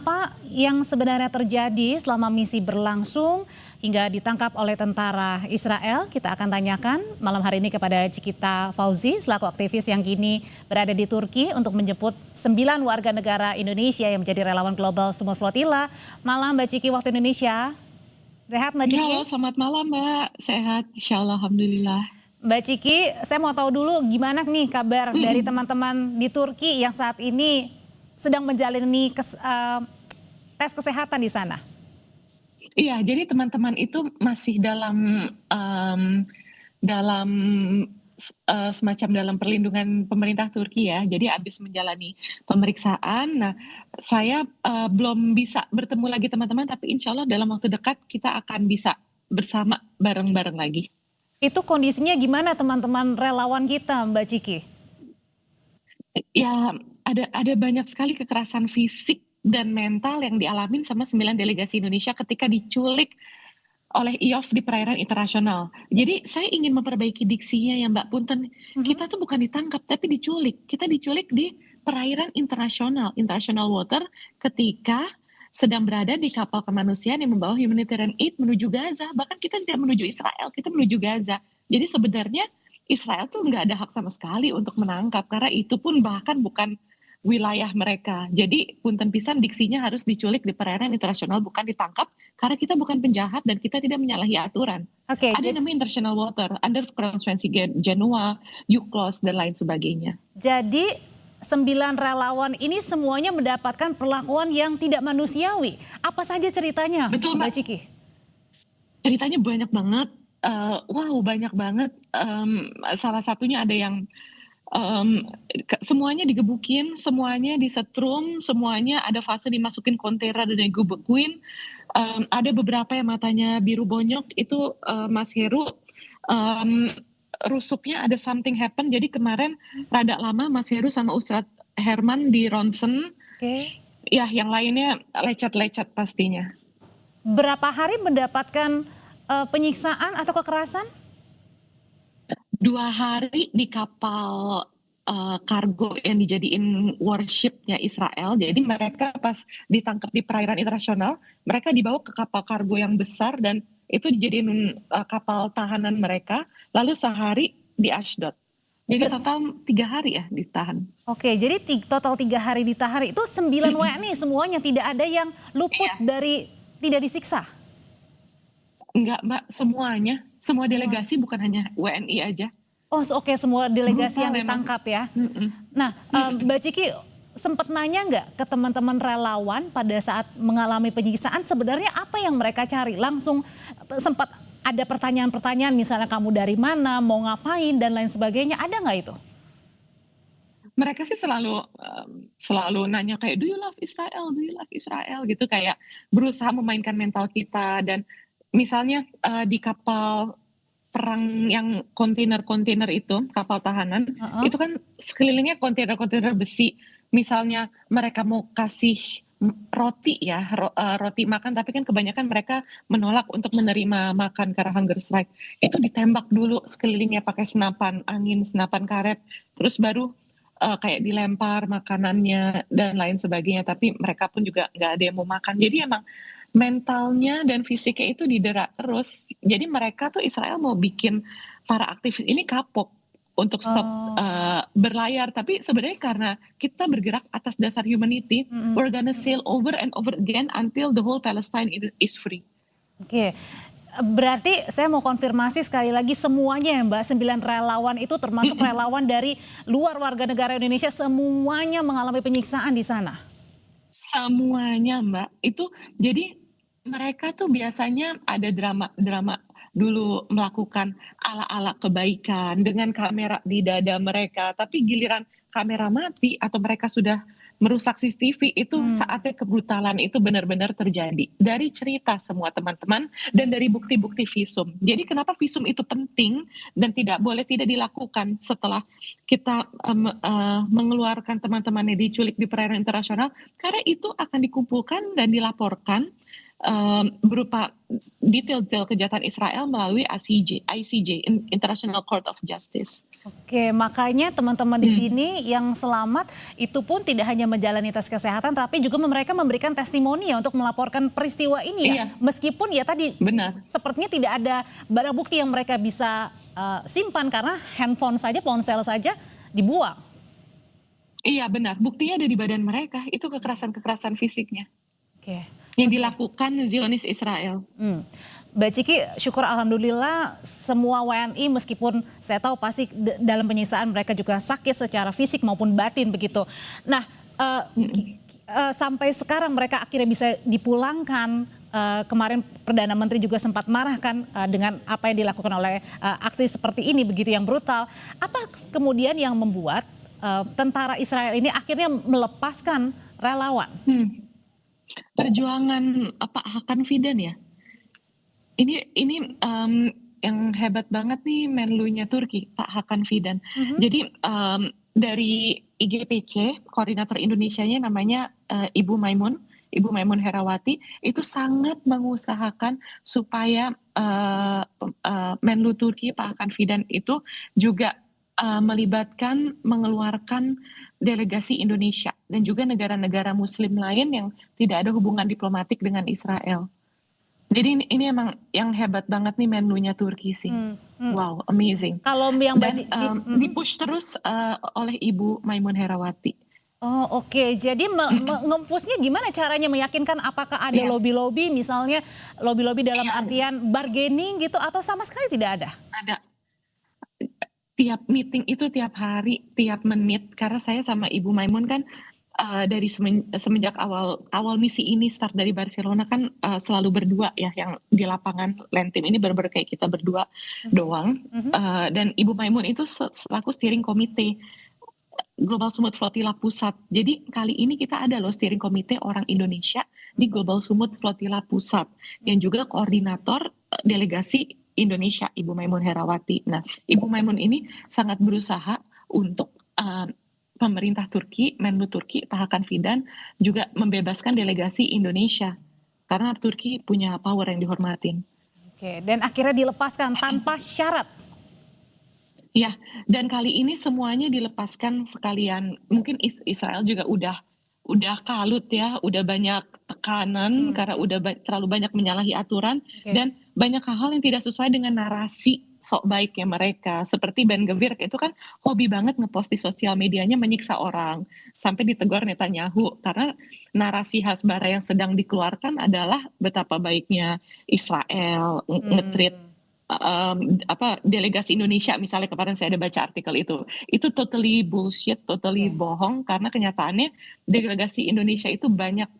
apa yang sebenarnya terjadi selama misi berlangsung hingga ditangkap oleh tentara Israel? Kita akan tanyakan malam hari ini kepada Cikita Fauzi selaku aktivis yang kini berada di Turki untuk menjemput 9 warga negara Indonesia yang menjadi relawan global Sumur Flotilla. Malam Mbak Ciki waktu Indonesia. Sehat Mbak Ciki? Halo, selamat malam Mbak. Sehat, insya Allah, alhamdulillah. Mbak Ciki, saya mau tahu dulu gimana nih kabar dari teman-teman di Turki yang saat ini sedang menjalani tes kesehatan di sana. Iya, jadi teman-teman itu masih semacam dalam perlindungan pemerintah Turki ya. Jadi habis menjalani pemeriksaan. Nah, saya belum bisa bertemu lagi teman-teman, tapi insya Allah dalam waktu dekat kita akan bisa bersama bareng-bareng lagi. Itu kondisinya gimana teman-teman relawan kita Mbak Ciki? Ya, ada banyak sekali kekerasan fisik dan mental yang dialamin sama 9 delegasi Indonesia ketika diculik oleh IOF di perairan internasional. Jadi saya ingin memperbaiki diksinya ya Mbak Punten. Kita tuh bukan ditangkap tapi diculik. Kita diculik di perairan internasional, international water, ketika sedang berada di kapal kemanusiaan yang membawa humanitarian aid menuju Gaza. Bahkan kita tidak menuju Israel, kita menuju Gaza. Jadi sebenarnya Israel tuh nggak ada hak sama sekali untuk menangkap, karena itu pun bahkan bukan wilayah mereka. Jadi punten pisan diksinya harus diculik di perairan internasional, bukan ditangkap, karena kita bukan penjahat dan kita tidak menyalahi aturan. Oke, Ada yang namanya international water, under Konvensi Genoa, UNCLOS, dan lain sebagainya. jadi 9 relawan ini semuanya mendapatkan perlakuan yang tidak manusiawi. Apa saja ceritanya Betul, Mbak Mbak. Ciki? Ceritanya banyak banget. Wow, banyak banget. Salah satunya ada yang semuanya digebukin, semuanya disetrum, semuanya ada fase dimasukin kontainer dan digebukin. Ada beberapa yang matanya biru bonyok, itu Mas Heru rusuknya ada something happen. Jadi kemarin rada lama Mas Heru sama Ustadz Herman di ronsen. Oke. Ya, yang lainnya lecet-lecet pastinya. Berapa hari mendapatkan penyiksaan atau kekerasan? 2 hari di kapal kargo yang dijadiin warshipnya Israel. Jadi mereka pas ditangkap di perairan internasional, mereka dibawa ke kapal kargo yang besar dan itu dijadiin kapal tahanan mereka. Lalu sehari di Ashdod. Jadi total 3 hari ya ditahan. Oke, jadi total 3 hari ditahan itu 9 WNI semuanya, tidak ada yang luput dari tidak disiksa? Enggak Mbak, semuanya. Semua delegasi, bukan hanya WNI aja. Oh oke, semua delegasi yang Brutal emang. ditangkap ya. Nah Mbak Ciki sempat nanya nggak ke teman-teman relawan pada saat mengalami penyiksaan sebenarnya apa yang mereka cari? Langsung sempat ada pertanyaan-pertanyaan misalnya kamu dari mana, mau ngapain dan lain sebagainya, ada nggak itu? Mereka sih selalu nanya kayak, "Do you love Israel? Do you love Israel?" Gitu, kayak berusaha memainkan mental kita. Dan misalnya di kapal perang yang kontainer-kontainer itu, kapal tahanan, itu kan sekelilingnya kontainer-kontainer besi. Misalnya mereka mau kasih roti ya, roti makan, tapi kan kebanyakan mereka menolak untuk menerima makan karena hunger strike. Itu ditembak dulu sekelilingnya pakai senapan angin, senapan karet, terus baru kayak dilempar makanannya dan lain sebagainya. Tapi mereka pun juga nggak ada yang mau makan. Jadi emang mentalnya dan fisiknya itu didera terus. Jadi mereka tuh Israel mau bikin para aktivis ini kapok untuk stop berlayar. Tapi sebenarnya karena kita bergerak atas dasar humanity, we're gonna sail over and over again until the whole Palestine is free. Oke, berarti saya mau konfirmasi sekali lagi semuanya ya Mbak, 9 relawan itu termasuk relawan dari luar warga negara Indonesia, semuanya mengalami penyiksaan di sana? Semuanya Mbak, itu jadi mereka tuh biasanya ada drama dulu melakukan ala-ala kebaikan dengan kamera di dada mereka, tapi giliran kamera mati atau mereka sudah merusak CCTV, itu saatnya kebrutalan itu benar-benar terjadi. Dari cerita semua teman-teman dan dari bukti-bukti visum. Jadi kenapa visum itu penting dan tidak boleh tidak dilakukan setelah kita mengeluarkan teman-teman yang diculik di perairan internasional, karena itu akan dikumpulkan dan dilaporkan berupa detail-detail kejahatan Israel melalui ICJ, International Court of Justice. Oke, makanya teman-teman di sini yang selamat itu pun tidak hanya menjalani tes kesehatan, tapi juga mereka memberikan testimoni ya untuk melaporkan peristiwa ini ya. Iya, Meskipun ya tadi benar. sepertinya tidak ada barang bukti yang mereka bisa simpan karena handphone saja, ponsel saja dibuang. Iya benar, buktinya ada di badan mereka, itu kekerasan-kekerasan fisiknya Oke. yang Oke. dilakukan Zionis Israel. Mbak Ciki, syukur alhamdulillah semua WNI meskipun saya tahu pasti dalam penyiksaan mereka juga sakit secara fisik maupun batin begitu. Nah, sampai sekarang mereka akhirnya bisa dipulangkan. Kemarin Perdana Menteri juga sempat marah kan dengan apa yang dilakukan oleh aksi seperti ini begitu yang brutal. Apa kemudian yang membuat tentara Israel ini akhirnya melepaskan relawan? Perjuangan apa Hakan Fidan ya? Ini yang hebat banget nih Menlunya Turki, Pak Hakan Fidan. Jadi dari IGPC, koordinator Indonesianya namanya Ibu Maimun Herawati, itu sangat mengusahakan supaya Menlu Turki Pak Hakan Fidan itu juga mengeluarkan delegasi Indonesia dan juga negara-negara Muslim lain yang tidak ada hubungan diplomatik dengan Israel. Jadi ini emang yang hebat banget nih Menlunya Turki sih. Wow, amazing. Kalau yang Dan di-push terus oleh Ibu Maimun Herawati. Oh oke, jadi ngempusnya gimana caranya meyakinkan apakah ada Iya. lobby-lobby misalnya lobby-lobby dalam Iya, ada. artian bargaining gitu atau sama sekali tidak ada? Ada tiap meeting itu tiap hari, tiap menit karena saya sama Ibu Maimun kan dari semenjak awal misi ini start dari Barcelona kan selalu berdua ya yang di lapangan land team ini benar-benar kayak kita berdua doang. Dan Ibu Maimun itu selaku steering komite Global Sumut Flotilla Pusat. Jadi kali ini kita ada loh steering komite orang Indonesia di Global Sumut Flotilla Pusat yang juga koordinator delegasi Indonesia Ibu Maimun Herawati. Nah, Ibu Maimun ini sangat berusaha untuk pemerintah Turki, Menlu Turki, Pak Hakan Fidan juga membebaskan delegasi Indonesia karena Turki punya power yang dihormatin. Oke, dan akhirnya dilepaskan tanpa syarat. Ya, dan kali ini semuanya dilepaskan sekalian. Mungkin Israel juga udah kalut ya, udah banyak tekanan karena udah terlalu banyak menyalahi aturan dan banyak hal-hal yang tidak sesuai dengan narasi sok baiknya mereka. Seperti Ben Gvir itu kan hobi banget ngepost di sosial medianya menyiksa orang sampai ditegur Netanyahu karena narasi Hasbara yang sedang dikeluarkan adalah betapa baiknya Israel nge-treat delegasi Indonesia misalnya. Kemarin saya ada baca artikel itu totally bullshit, totally bohong karena kenyataannya delegasi Indonesia itu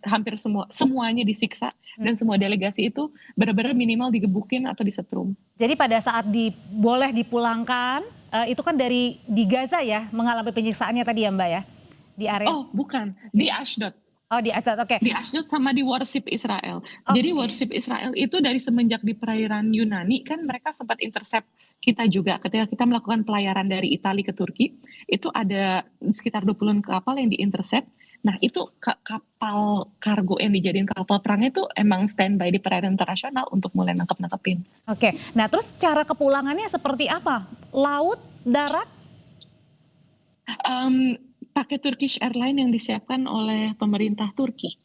hampir semuanya disiksa dan semua delegasi itu benar-benar minimal digebukin atau disetrum. Jadi pada saat boleh dipulangkan itu kan di Gaza ya mengalami penyiksaannya tadi ya Mbak ya di area. Oh bukan, di Ashdod. Oh di Ashdod, oke. Di Ashdod sama di Warship Israel. Jadi Warship Israel itu dari semenjak di perairan Yunani kan mereka sempat intercept kita juga ketika kita melakukan pelayaran dari Italia ke Turki. Itu ada sekitar 20 kapal yang diintercept. Nah itu kapal kargo yang dijadiin kapal perang itu emang standby di perairan internasional untuk mulai nangkep-nangkepin. Oke, nah terus cara kepulangannya seperti apa? Laut, darat? Pakai Turkish Airlines yang disiapkan oleh pemerintah Turki.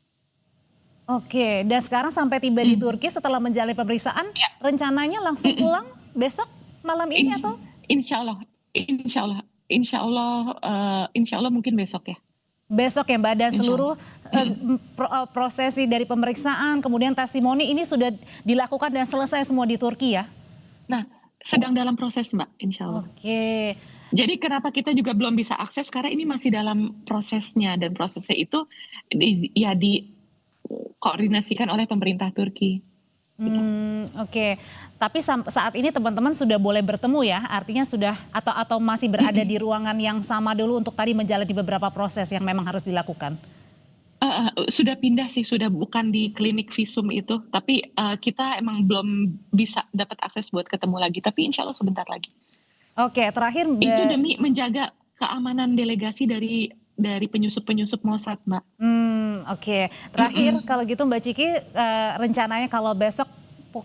Oke, dan sekarang sampai tiba di Turki setelah menjalani pemeriksaan, rencananya langsung pulang besok malam ini atau? Insya Allah mungkin besok ya. Besok ya Mbak, dan seluruh prosesi dari pemeriksaan, kemudian testimoni ini sudah dilakukan dan selesai semua di Turki ya? Nah, sedang dalam proses Mbak, insya Allah. Oke. Jadi kenapa kita juga belum bisa akses karena ini masih dalam prosesnya dan prosesnya itu dikoordinasikan oleh pemerintah Turki. Oke. Tapi saat ini teman-teman sudah boleh bertemu ya, artinya sudah atau masih berada di ruangan yang sama dulu untuk tadi menjalani beberapa proses yang memang harus dilakukan? Sudah pindah sih, sudah bukan di klinik visum itu, tapi kita emang belum bisa dapat akses buat ketemu lagi, tapi insya Allah sebentar lagi. Oke, terakhir itu demi menjaga keamanan delegasi dari penyusup-penyusup Mossad, Mbak. Oke, terakhir kalau gitu Mbak Ciki, rencananya kalau besok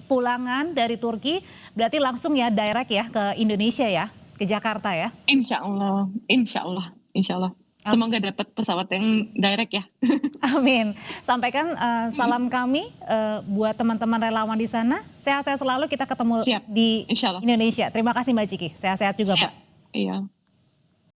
pulangan dari Turki berarti langsung ya direct ya ke Indonesia ya? ke Jakarta ya. Insya Allah, insya Allah, insya Allah. Semoga dapat pesawat yang direct ya. Amin. Sampaikan salam kami buat teman-teman relawan di sana. Sehat-sehat selalu, kita ketemu Siap. di Insya Allah. Indonesia. Terima kasih Mbak Ciki. Sehat-sehat juga Siap. Mbak. Iya.